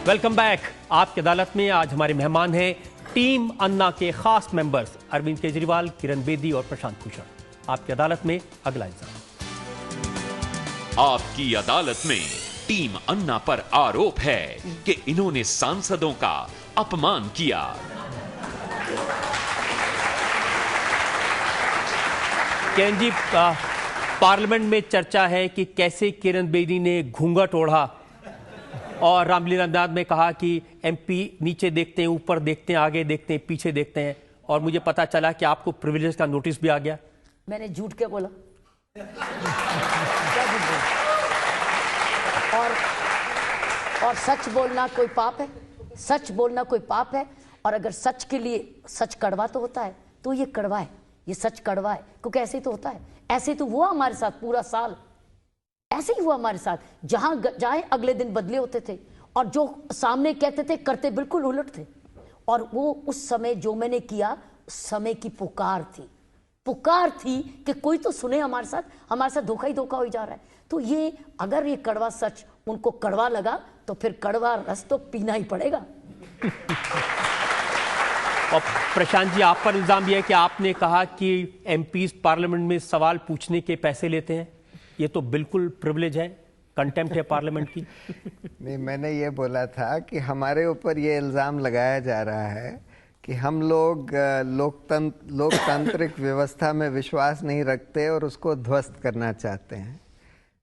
Welcome back. आपकी अदालत में आज हमारे मेहमान हैं टीम अन्ना के खास मेंबर्स अरविंद केजरीवाल, किरण बेदी और प्रशांत भूषण। आपकी अदालत में अगला इल्जाम। आपकी अदालत में टीम अन्ना पर आरोप है कि इन्होंने सांसदों का अपमान किया। किरण जी, पार्लियामेंट में चर्चा है कि कैसे किरण बेदी ने घूंघट ओढ़ा और रामलीला अंदाज में कहा कि एमपी नीचे देखते हैं, ऊपर देखते हैं, आगे देखते हैं, पीछे देखते हैं, और मुझे पता चला कि आपको प्रिविलेज का नोटिस भी आ गया। मैंने झूठ क्या बोला? और सच बोलना कोई पाप है? सच बोलना कोई पाप है? और अगर सच के लिए सच कड़वा तो होता है, तो ये कड़वा है, ये सच कड़वा है, क्योंकि ऐसे ही तो होता है। ऐसे तो हुआ हमारे साथ पूरा साल, ऐसे ही हुआ हमारे साथ। जहां जाए अगले दिन बदले होते थे, और जो सामने कहते थे करते बिल्कुल उलट थे। और वो उस समय जो मैंने किया, उस समय की पुकार थी कि कोई तो सुने हमारे साथ धोखा ही धोखा हो जा रहा है। तो ये अगर ये कड़वा सच उनको कड़वा लगा, तो फिर कड़वा रस तो पीना ही पड़ेगा। और प्रशांत जी, आप पर इल्जाम यह है कि आपने कहा कि एमपीज पार्लियामेंट में सवाल पूछने के पैसे लेते हैं। ये तो बिल्कुल प्रिविलेज है, कंटेम्प्ट है पार्लियामेंट की। नहीं, मैंने ये बोला था कि हमारे ऊपर ये इल्ज़ाम लगाया जा रहा है कि हम लोग लोकतांत्रिक व्यवस्था में विश्वास नहीं रखते और उसको ध्वस्त करना चाहते हैं।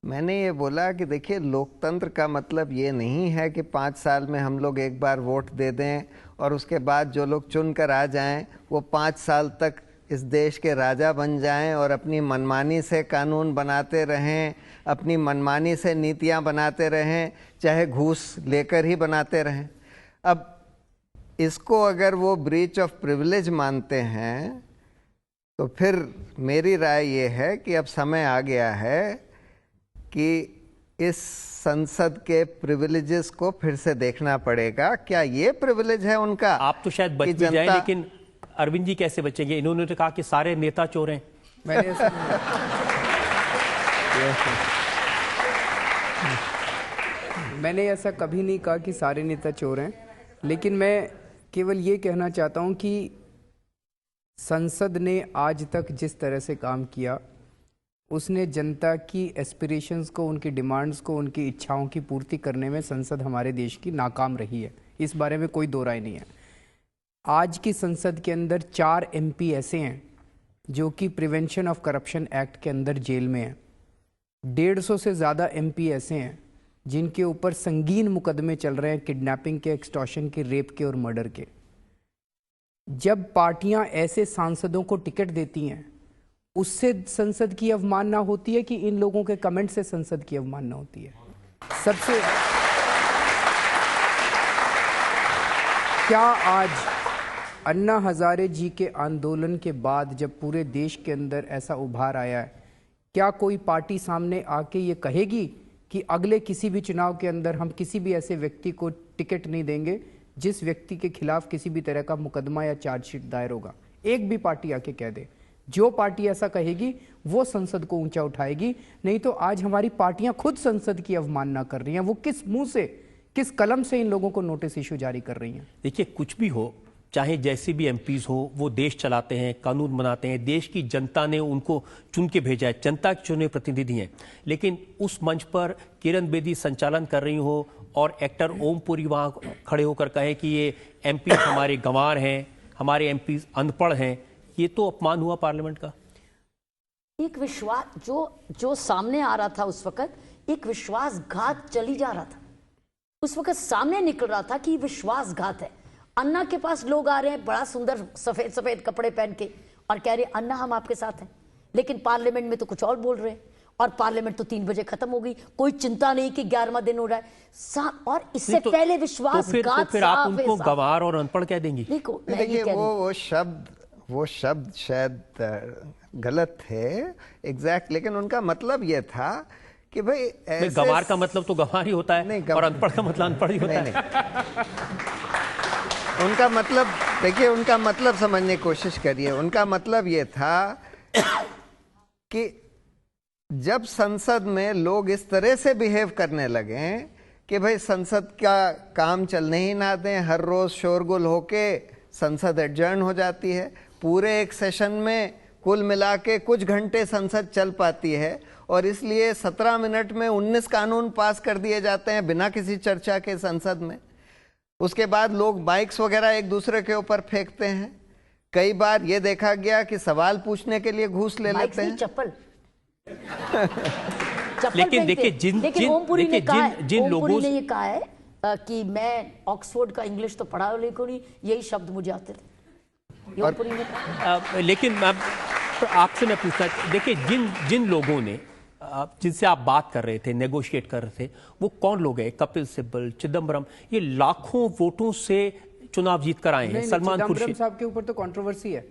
मैंने ये बोला कि देखिए, लोकतंत्र का मतलब ये नहीं है कि 5 साल में हम लोग एक बार वोट दे दें और उसके बाद जो लोग चुन कर आ जाएं वो 5 साल तक इस देश के राजा बन जाएं और अपनी मनमानी से कानून बनाते रहें, अपनी मनमानी से नीतियां बनाते रहें, चाहे घूस लेकर ही बनाते रहें। अब इसको अगर वो ब्रीच ऑफ प्रिविलेज मानते हैं, तो फिर मेरी राय ये है कि अब समय आ गया है कि इस संसद के प्रिविलेजेस को फिर से देखना पड़ेगा। क्या ये प्रिविलेज है उनका? आप तो शायद बच भी जाए, लेकिन अरविंद जी कैसे बचेंगे? इन्होंने तो कहा कि सारे नेता चोर हैं। मैंने ऐसा कभी नहीं कहा कि सारे नेता चोर हैं, लेकिन मैं केवल ये कहना चाहता हूं कि संसद ने आज तक जिस तरह से काम किया, उसने जनता की एस्पिरेशंस को, उनकी डिमांड्स को, उनकी इच्छाओं की पूर्ति करने में संसद हमारे देश की नाकाम रही है। इस बारे में कोई दो राय नहीं है। आज की संसद के अंदर 4 एमपी ऐसे हैं जो कि प्रिवेंशन ऑफ करप्शन एक्ट के अंदर जेल में हैं। 150 से ज़्यादा एमपी ऐसे हैं जिनके ऊपर संगीन मुकदमे चल रहे हैं, किडनैपिंग के, एक्सटॉर्शन के, रेप के और मर्डर के। जब पार्टियां ऐसे सांसदों को टिकट देती हैं, उससे संसद की अवमानना होती है कि इन लोगों के कमेंट से संसद की अवमानना होती है? सबसे क्या आज अन्ना हजारे जी के आंदोलन के बाद जब पूरे देश के अंदर ऐसा उभार आया है, क्या कोई पार्टी सामने आके ये कहेगी कि अगले किसी भी चुनाव के अंदर हम किसी भी ऐसे व्यक्ति को टिकट नहीं देंगे जिस व्यक्ति के खिलाफ किसी भी तरह का मुकदमा या चार्जशीट दायर होगा? एक भी पार्टी आके कह दे। जो पार्टी ऐसा कहेगी वो संसद को ऊंचा उठाएगी। नहीं तो आज हमारी पार्टियां खुद संसद की अवमानना कर रही हैं। वो किस मुंह से, किस कलम से इन लोगों को नोटिस इशू जारी कर रही हैं? देखिए, कुछ भी हो, चाहे जैसे भी एमपीज हो, वो देश चलाते हैं, कानून बनाते हैं। देश की जनता ने उनको चुन के भेजा है, जनता के चुने प्रतिनिधि हैं। लेकिन उस मंच पर किरण बेदी संचालन कर रही हो और एक्टर ओम पुरी वहां खड़े होकर कहें कि ये एमपी हमारे गंवार हैं, हमारे एमपी अनपढ़ हैं, ये तो अपमान हुआ पार्लियामेंट का। एक विश्वास जो सामने आ रहा था उस वक्त, एक विश्वासघात चली जा रहा था। उस वक्त सामने निकल रहा था कि विश्वासघात है। अन्ना के पास लोग आ रहे हैं बड़ा सुंदर सफेद सफेद कपड़े पहन के और कह रहे हैं अन्ना हम आपके साथ हैं, लेकिन पार्लियामेंट में तो कुछ और बोल रहे हैं। और पार्लियामेंट तो 3 बजे खत्म हो गई, कोई चिंता नहीं कि 11वां दिन हो रहा है। और इससे पहले विश्वासघात। तो फिर आप उनको गंवार और अनपढ़ कह देंगी? देखिए, वो शब्द शायद गलत थे एग्जैक्ट, लेकिन उनका मतलब ये था कि भाई गंवार का मतलब तो गंवार ही होता है और अनपढ़ का मतलब अनपढ़ ही होता है। उनका मतलब, देखिए, उनका मतलब समझने की कोशिश करिए। उनका मतलब ये था कि जब संसद में लोग इस तरह से बिहेव करने लगे कि भाई संसद का काम चलने ही ना दें, हर रोज शोरगुल होके संसद एडजर्न हो जाती है। पूरे एक सेशन में कुल मिला के कुछ घंटे संसद चल पाती है और इसलिए 17 मिनट में 19 कानून पास कर दिए जाते हैं बिना किसी चर्चा के संसद में। उसके बाद लोग माइक्स वगैरह एक दूसरे के ऊपर फेंकते हैं। कई बार ये देखा गया कि सवाल पूछने के लिए घूस ले लेते हैं। चप्पल लेकिन देखिए जिन लोगों ने ये कहा है कि मैं ऑक्सफोर्ड का इंग्लिश तो पढ़ा लेकिन यही शब्द मुझे आते थे। ओमपुरी ने कहा। लेकिन आपसे मैं पूछना, देखिए जिन लोगों ने जिनसे आप बात कर रहे थे, नेगोशिएट कर रहे थे, वो कौन लोग हैं? कपिल सिब्बल, चिदम्बरम, ये लाखों वोटों से चुनाव जीत कर आए हैं। सलमान खुर्शीद साहब के ऊपर तो कंट्रोवर्सी है,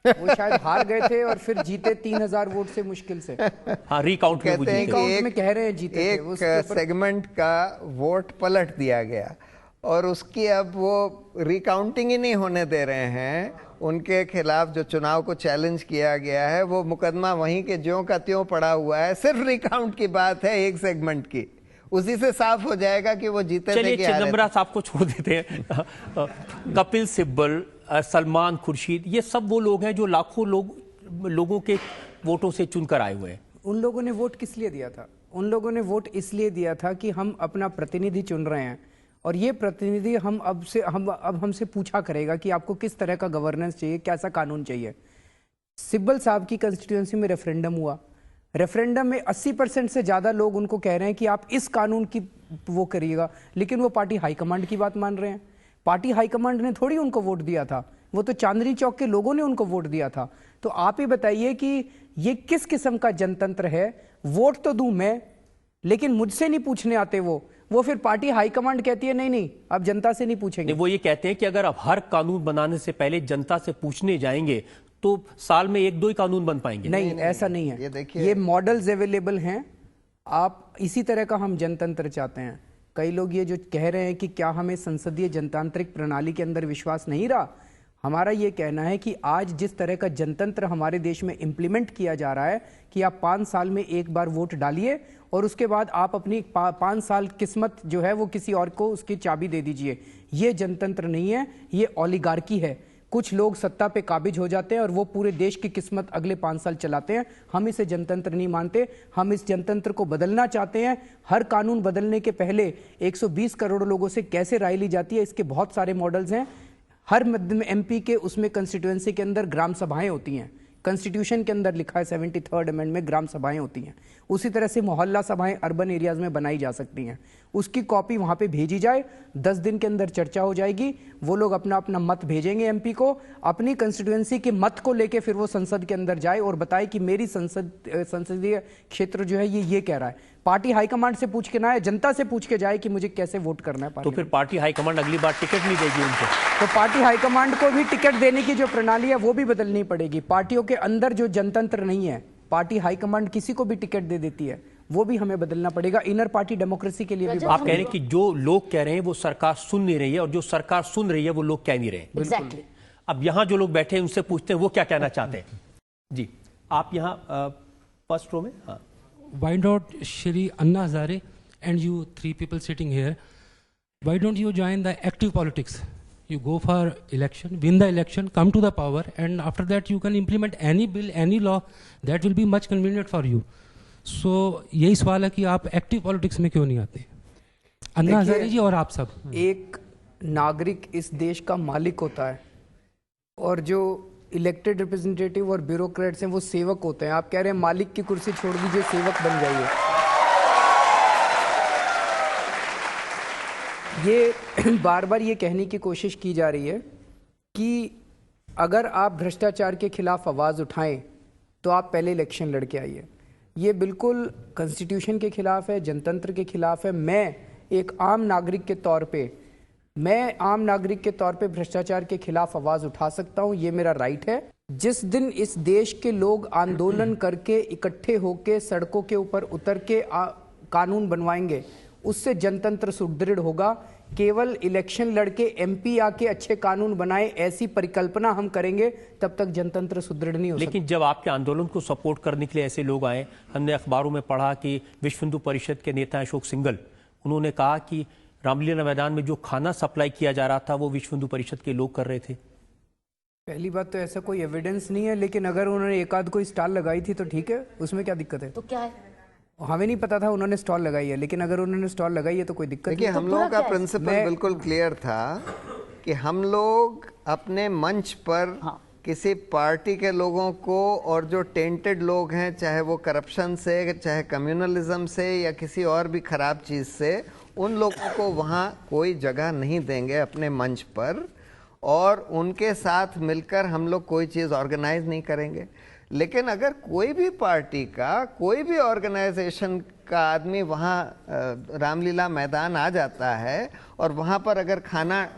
वो शायद हार गए थे और फिर जीते 3000 वोट से मुश्किल से। हाँ, रिकाउंट में में कह रहे हैं जीते थे। एक सेगमेंट का वोट पलट दिया गया और उसकी अब वो रिकाउंटिंग ही नहीं होने दे रहे हैं। उनके खिलाफ जो चुनाव को चैलेंज किया गया है वो मुकदमा वहीं के ज्यों का त्यों पड़ा हुआ है। सिर्फ रिकाउंट की बात है एक सेगमेंट की, उसी से साफ हो जाएगा कि वो जीते थे कि हारे थे। चिदम्बरम साहब को छोड़ देते हैं। कपिल सिब्बल, सलमान खुर्शीद, ये सब वो लोग हैं जो लाखों लोगों के वोटों से चुनकर आए हुए हैं। उन लोगों ने वोट किस लिए दिया था? उन लोगों ने वोट इसलिए दिया था कि हम अपना प्रतिनिधि चुन रहे हैं और ये प्रतिनिधि अब हमसे पूछा करेगा कि आपको किस तरह का गवर्नेंस चाहिए, कैसा कानून चाहिए। सिब्बल साहब की कंस्टिट्यूएंसी में रेफरेंडम हुआ। रेफरेंडम में 80% से ज़्यादा लोग उनको कह रहे हैं कि आप इस कानून की वो करिएगा, लेकिन वो पार्टी हाईकमांड की बात मान रहे हैं। पार्टी हाईकमांड ने थोड़ी उनको वोट दिया था, वो तो चांदनी चौक के लोगों ने उनको वोट दिया था। तो आप ही बताइए कि ये किस किस्म का जनतंत्र है? वोट तो दूं मैं, लेकिन मुझसे नहीं पूछने आते वो फिर पार्टी हाईकमांड कहती है नहीं अब जनता से नहीं पूछेंगे। वो ये कहते हैं कि अगर आप हर कानून बनाने से पहले जनता से पूछने जाएंगे तो साल में 1-2 ही कानून बन पाएंगे। नहीं, ऐसा नहीं है। ये मॉडल्स अवेलेबल हैं। आप इसी तरह का हम जनतंत्र चाहते हैं। कई लोग ये जो कह रहे हैं कि क्या हमें संसदीय जनतांत्रिक प्रणाली के अंदर विश्वास नहीं रहा, हमारा ये कहना है कि आज जिस तरह का जनतंत्र हमारे देश में इम्प्लीमेंट किया जा रहा है कि आप 5 साल में एक बार वोट डालिए और उसके बाद आप अपनी 5 साल किस्मत जो है वो किसी और को उसकी चाबी दे दीजिए, ये जनतंत्र नहीं है, ये ओलिगार्की है। कुछ लोग सत्ता पे काबिज हो जाते हैं और वो पूरे देश की किस्मत अगले 5 साल चलाते हैं। हम इसे जनतंत्र नहीं मानते, हम इस जनतंत्र को बदलना चाहते हैं। हर कानून बदलने के पहले 120 करोड़ लोगों से कैसे राय ली जाती है, इसके बहुत सारे मॉडल्स हैं। हर मध्य में एमपी के उसमें कंस्टिट्यूएंसी के अंदर ग्राम सभाएं होती हैं। कॉन्स्टिट्यूशन के अंदर लिखा है 73rd अमेंडमेंट में ग्राम सभाएं होती हैं। उसी तरह से मोहल्ला सभाएं अर्बन एरियाज में बनाई जा सकती हैं। उसकी कॉपी वहां पे भेजी जाए, 10 दिन के अंदर चर्चा हो जाएगी। वो लोग अपना अपना मत भेजेंगे एमपी को, अपनी कंस्टिट्यूएंसी के मत को लेके फिर वो संसद के अंदर जाए और बताए कि मेरी संसदीय क्षेत्र जो है ये कह रहा है। पार्टी हाईकमांड से पूछ के ना, जनता से पूछ के जाए कि मुझे कैसे वोट करना है। तो फिर पार्टी हाईकमांड अगली बार टिकट नहीं देगी उनको, तो पार्टी हाईकमांड को भी टिकट देने की जो प्रणाली है वो भी बदलनी पड़ेगी। पार्टियों के अंदर जो जनतंत्र नहीं है, पार्टी हाईकमांड किसी को भी टिकट दे देती है, वो भी हमें बदलना पड़ेगा। इनर पार्टी डेमोक्रेसी के लिए भी आप कह रहे हैं कि जो लोग कह रहे हैं वो सरकार सुन नहीं रही है और जो सरकार सुन रही है वो लोग कह नहीं रहे। Exactly. अब यहाँ जो लोग बैठे हैं उनसे पूछते हैं वो क्या कहना चाहते हैं। जी, आप यहाँ फर्स्ट रो में। हाँ, why not Shri Anna Hazare and you 3 people sitting here, why don't you join the active politics? You go for election, win the election, come to the power, and after that you can implement any bill, any law that will be much convenient for you. So यही सवाल है कि आप active politics में क्यों नहीं आते? अन्ना हजारे जी और आप सब। एक नागरिक इस देश का मालिक होता है और जो इलेक्टेड रिप्रेजेंटेटिव और ब्यूरोक्रेट्स हैं वो सेवक होते हैं। आप कह रहे हैं मालिक की कुर्सी छोड़ दीजिए, सेवक बन जाइए। ये बार बार ये कहने की कोशिश की जा रही है कि अगर आप भ्रष्टाचार के खिलाफ आवाज़ उठाएं तो आप पहले इलेक्शन लड़के आइए। ये बिल्कुल कॉन्स्टिट्यूशन के खिलाफ है, जनतंत्र के खिलाफ है। मैं एक आम नागरिक के तौर पे भ्रष्टाचार के खिलाफ आवाज उठा सकता हूं, ये मेरा राइट है। जिस दिन इस देश के लोग आंदोलन करके इकट्ठे होके सड़कों के ऊपर उतर के कानून बनवाएंगे, उससे जनतंत्र सुदृढ़ होगा। केवल इलेक्शन लड़के एमपी आके अच्छे कानून बनाए ऐसी परिकल्पना हम करेंगे तब तक जनतंत्र सुदृढ़ नहीं हो सकता। लेकिन जब आपके आंदोलन को सपोर्ट करने के लिए ऐसे लोग आए, हमने अखबारों में पढ़ा कि विश्व हिंदू परिषद के नेता अशोक सिंघल उन्होंने कहा कि रामलीला मैदान में जो खाना सप्लाई किया जा रहा था वो विश्व हिंदू परिषद के लोग कर रहे थे। पहली बात तो ऐसा कोई एविडेंस नहीं है, लेकिन अगर उन्होंने एक आध कोई स्टॉल लगाई थी तो ठीक है, उसमें क्या दिक्कत है? तो क्या है? हमें नहीं पता था उन्होंने स्टॉल लगाई है, लेकिन अगर उन्होंने स्टॉल लगाई है तो कोई दिक्कत देखिए, नहीं। हम लोगों का प्रिंसिपल बिल्कुल क्लियर था कि हम लोग अपने मंच पर किसी पार्टी के लोगों को और जो टेंटेड लोग हैं, चाहे वो करप्शन से, चाहे कम्युनलिज्म से या किसी और भी खराब चीज़ से, उन लोगों को वहाँ कोई जगह नहीं देंगे अपने मंच पर, और उनके साथ मिलकर हम लोग कोई चीज़ ऑर्गेनाइज नहीं करेंगे। लेकिन अगर कोई भी पार्टी का, कोई भी ऑर्गेनाइजेशन का आदमी वहाँ रामलीला मैदान आ जाता है और वहाँ पर अगर खाना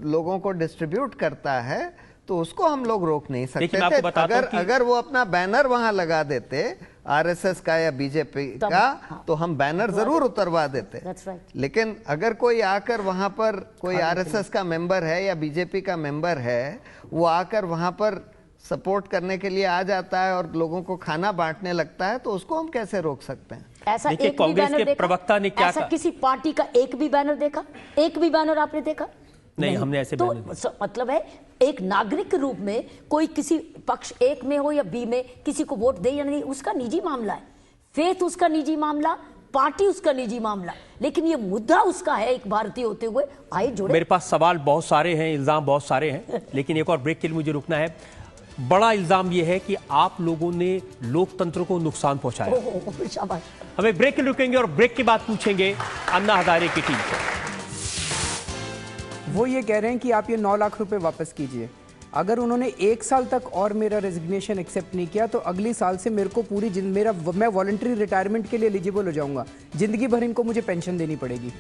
लोगों को डिस्ट्रीब्यूट करता है तो उसको हम लोग रोक नहीं सकते थे। अगर वो अपना बैनर वहां लगा देते आरएसएस का या बीजेपी का, तो हम बैनर जरूर उतरवा देते। लेकिन अगर कोई आकर वहां पर, कोई आरएसएस का मेंबर है या बीजेपी का मेंबर है, वो आकर वहां पर सपोर्ट करने के लिए आ जाता है और लोगों को खाना बांटने लगता है, तो उसको हम कैसे रोक सकते हैं? ऐसा एक भी बैनर देखा? प्रवक्ता ने क्या ऐसा किसी पार्टी का एक भी बैनर देखा? एक भी बैनर आपने देखा? नहीं, हमने ऐसे तो मतलब है एक नागरिक के रूप में कोई किसी पक्ष एक में हो या बी में किसी को वोट दे या नहीं, उसका निजी मामला है। फेथ उसका निजी मामला, पार्टी उसका निजी मामला, लेकिन ये मुद्दा उसका है एक भारतीय होते हुए। आइए जुड़े। मेरे पास सवाल बहुत सारे हैं, इल्जाम बहुत सारे हैं, लेकिन एक और ब्रेक के लिए मुझे रुकना है। बड़ा इल्जाम यह है कि आप लोगों ने लोकतंत्र को नुकसान पहुंचाया। शाबाश। हमें ब्रेक के लिए रुकेंगे और ब्रेक के बाद पूछेंगे अन्ना हजारे की टीम से। वो ये कह रहे हैं कि आप ये 9 लाख रुपए वापस कीजिए। अगर उन्होंने 1 साल तक और मेरा रेजिग्नेशन एक्सेप्ट नहीं किया तो अगली साल से मेरे को पूरी मैं वॉलंटरी रिटायरमेंट के लिए एलिजिबल हो जाऊंगा। जिंदगी भर इनको मुझे पेंशन देनी पड़ेगी।